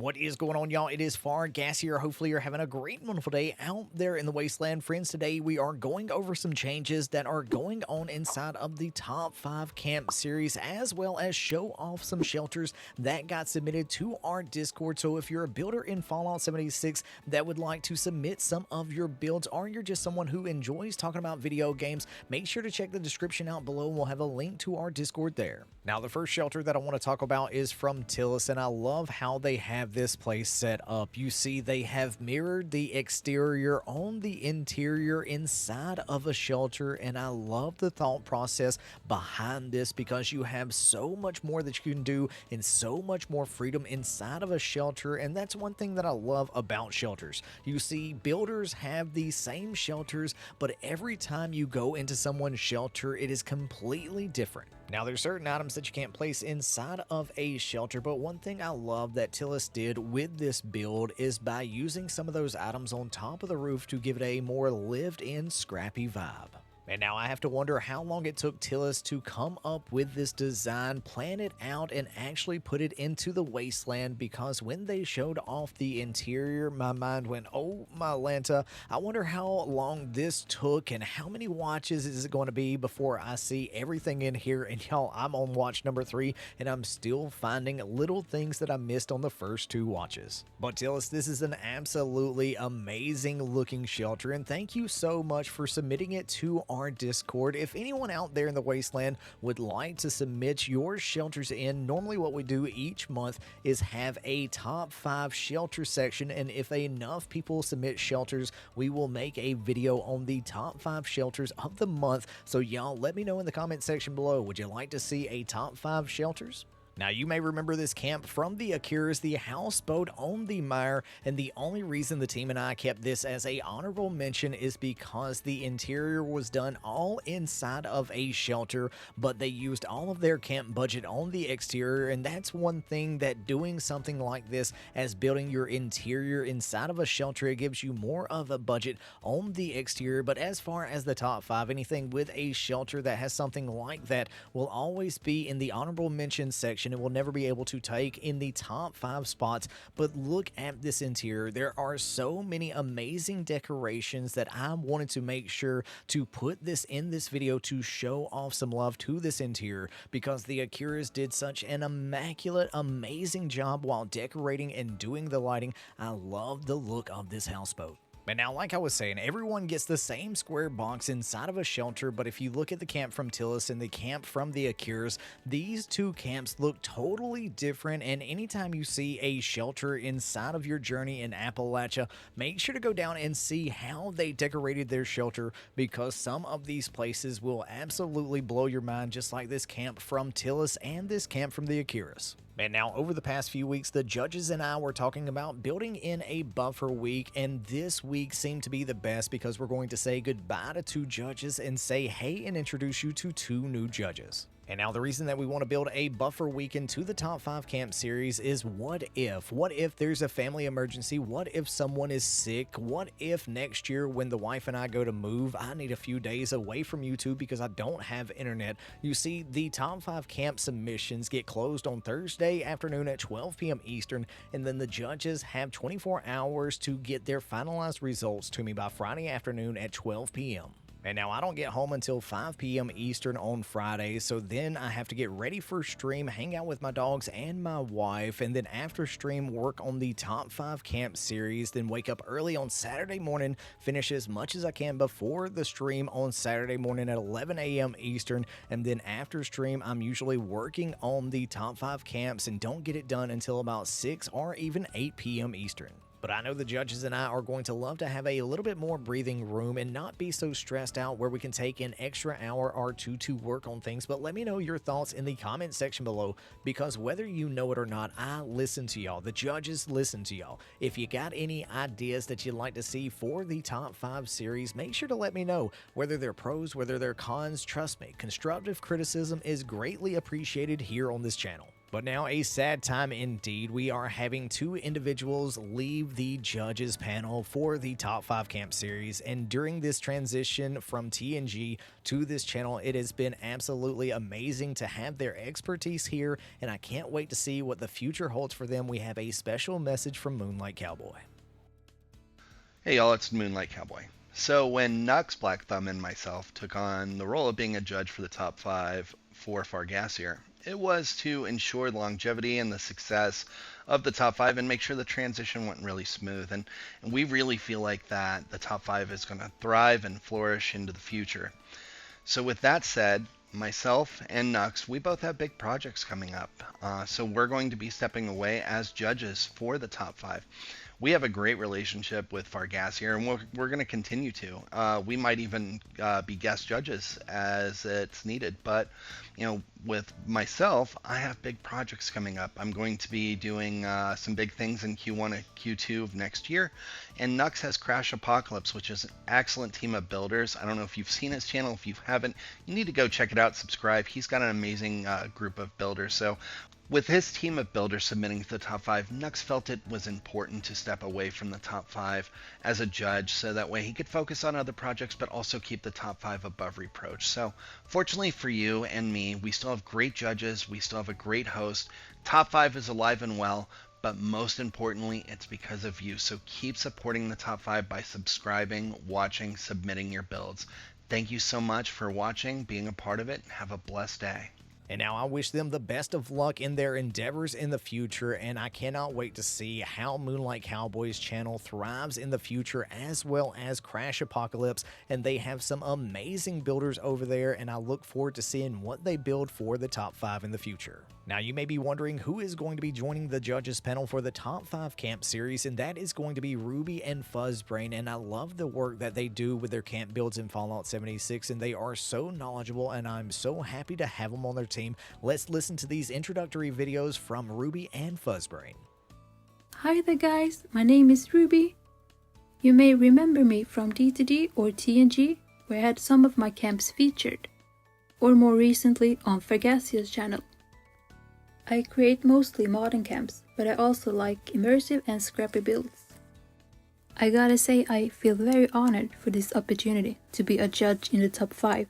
What is going on, y'all? It is Fargassier. Hopefully you're having a great, wonderful day out there in the wasteland. Friends, today we are going over some changes that are going on inside of the Top 5 Camp series, as well as show off some shelters that got submitted to our Discord. So if you're a builder in Fallout 76 that would like to submit some of your builds, or you're just someone who enjoys talking about video games, make sure to check the description out below. We'll have a link to our Discord there. Now, the first shelter that I want to talk about is from Tillis, and I love how they have this place set up. You see, they have mirrored the exterior on the interior inside of a shelter, and I love the thought process behind this because you have so much more that you can do and so much more freedom inside of a shelter, and that's one thing that I love about shelters. You see, builders have these same shelters, but every time you go into someone's shelter, it is completely different. Now, there's certain items that you can't place inside of a shelter, but one thing I love that Tillis did with this build is by using some of those items on top of the roof to give it a more lived-in, scrappy vibe. And now I have to wonder how long it took Tillis to come up with this design, plan it out, and actually put it into the wasteland, because when they showed off the interior, my mind went, oh my Lanta, I wonder how long this took and how many watches is it going to be before I see everything in here. And y'all, I'm on watch number 3 and I'm still finding little things that I missed on the first 2 watches. But Tillis, this is an absolutely amazing looking shelter, and thank you so much for submitting it to our Discord. If anyone out there in the wasteland would like to submit your shelters in, normally what we do each month is have a top 5 shelter section, and if enough people submit shelters, we will make a video on the top 5 shelters of the month. So y'all, let me know in the comment section below, would you like to see a top 5 shelters? Now, you may remember this camp from the Akiras, the houseboat on the mire, and the only reason the team and I kept this as a honorable mention is because the interior was done all inside of a shelter, but they used all of their camp budget on the exterior, and that's one thing that doing something like this as building your interior inside of a shelter, it gives you more of a budget on the exterior. But as far as the top 5, anything with a shelter that has something like that will always be in the honorable mention section. It will never be able to take in the top 5 spots. But look at this interior. There are so many amazing decorations that I wanted to make sure to put this in this video to show off some love to this interior, because the Akiras did such an immaculate, amazing job while decorating and doing the lighting. I love the look of this houseboat. And now, like I was saying, everyone gets the same square box inside of a shelter, but if you look at the camp from Tillis and the camp from the Akiras, these 2 camps look totally different. And anytime you see a shelter inside of your journey in Appalachia, make sure to go down and see how they decorated their shelter, because some of these places will absolutely blow your mind, just like this camp from Tillis and this camp from the Akiras. And now, over the past few weeks, the judges and I were talking about building in a buffer week, and this week seemed to be the best because we're going to say goodbye to 2 judges and say hey and introduce you to 2 new judges. And now the reason that we want to build a buffer week into the Top 5 Camp series is what if? What if there's a family emergency? What if someone is sick? What if next year when the wife and I go to move, I need a few days away from YouTube because I don't have internet? You see, the Top 5 Camp submissions get closed on Thursday afternoon at 12 p.m. Eastern, and then the judges have 24 hours to get their finalized results to me by Friday afternoon at 12 p.m. And now I don't get home until 5 p.m. Eastern on Friday, so then I have to get ready for stream, hang out with my dogs and my wife, and then after stream work on the Top 5 Camp series, then wake up early on Saturday morning, finish as much as I can before the stream on Saturday morning at 11 a.m. Eastern, and then after stream I'm usually working on the Top 5 Camps and don't get it done until about 6 or even 8 p.m. Eastern. But I know the judges and I are going to love to have a little bit more breathing room and not be so stressed out where we can take an extra hour or 2 to work on things. But let me know your thoughts in the comment section below, because whether you know it or not, I listen to y'all. The judges listen to y'all. If you got any ideas that you'd like to see for the Top 5 series, make sure to let me know. Whether they're pros, whether they're cons, trust me, constructive criticism is greatly appreciated here on this channel. But now a sad time indeed. We are having two individuals leave the judges panel for the top 5 camp series, and during this transition from TNG to this channel, it has been absolutely amazing to have their expertise here, and I can't wait to see what the future holds for them. We have a special message from Moonlight Cowboy. Hey y'all, it's Moonlight Cowboy. So when Nux, Black Thumb, and myself took on the role of being a judge for the top 5 for Fargassier, it was to ensure the longevity and the success of the top 5 and make sure the transition went really smooth. And we really feel like that the top 5 is going to thrive and flourish into the future. So with that said, myself and Nux, we both have big projects coming up. So we're going to be stepping away as judges for the top 5. We have a great relationship with Fargassier, and we're going to continue to. We might even be guest judges as it's needed. But, you know, with myself, I have big projects coming up. I'm going to be doing some big things in Q1 and Q2 of next year. And Nux has Crash Apocalypse, which is an excellent team of builders. I don't know if you've seen his channel. If you haven't, you need to go check it out, subscribe. He's got an amazing group of builders. So with his team of builders submitting to the top 5, Nux felt it was important to step away from the top 5 as a judge so that way he could focus on other projects but also keep the top 5 above reproach. So fortunately for you and me, we still have great judges, we still have a great host. Top 5 is alive and well, but most importantly, it's because of you. So keep supporting the top 5 by subscribing, watching, submitting your builds. Thank you so much for watching, being a part of it. Have a blessed day. And now I wish them the best of luck in their endeavors in the future, and I cannot wait to see how Moonlight Cowboy's channel thrives in the future, as well as Crash Apocalypse. And they have some amazing builders over there, and I look forward to seeing what they build for the top 5 in the future. Now, you may be wondering who is going to be joining the judges panel for the top 5 camp series, and that is going to be Ruby and Fuzzbrain. And I love the work that they do with their camp builds in Fallout 76, and they are so knowledgeable, and I'm so happy to have them on their team. Let's listen to these introductory videos from Ruby and Fuzzbrain. Hi there guys, my name is Ruby. You may remember me from D2D or TNG, where I had some of my camps featured, or more recently on Fargassier's channel. I create mostly modern camps, but I also like immersive and scrappy builds. I gotta say I feel very honored for this opportunity to be a judge in the top 5.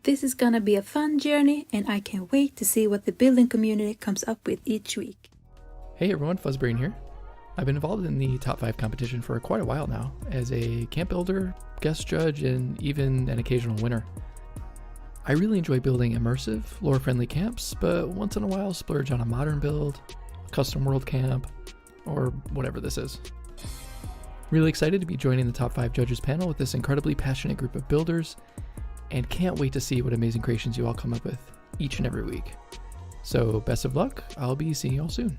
This is gonna be a fun journey, and I can't wait to see what the building community comes up with each week. Hey everyone, Fuzzbrain here. I've been involved in the top 5 competition for quite a while now, as a camp builder, guest judge, and even an occasional winner. I really enjoy building immersive, lore-friendly camps, but once in a while splurge on a modern build, a custom world camp, or whatever this is. Really excited to be joining the top 5 judges panel with this incredibly passionate group of builders, and can't wait to see what amazing creations you all come up with each and every week. So best of luck, I'll be seeing you all soon.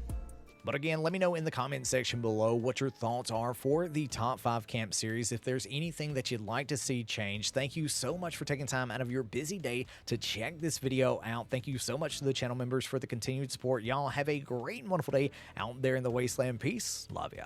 But again, let me know in the comment section below what your thoughts are for the top 5 camp series. If there's anything that you'd like to see change, thank you so much for taking time out of your busy day to check this video out. Thank you so much to the channel members for the continued support. Y'all have a great and wonderful day out there in the wasteland. Peace. Love ya.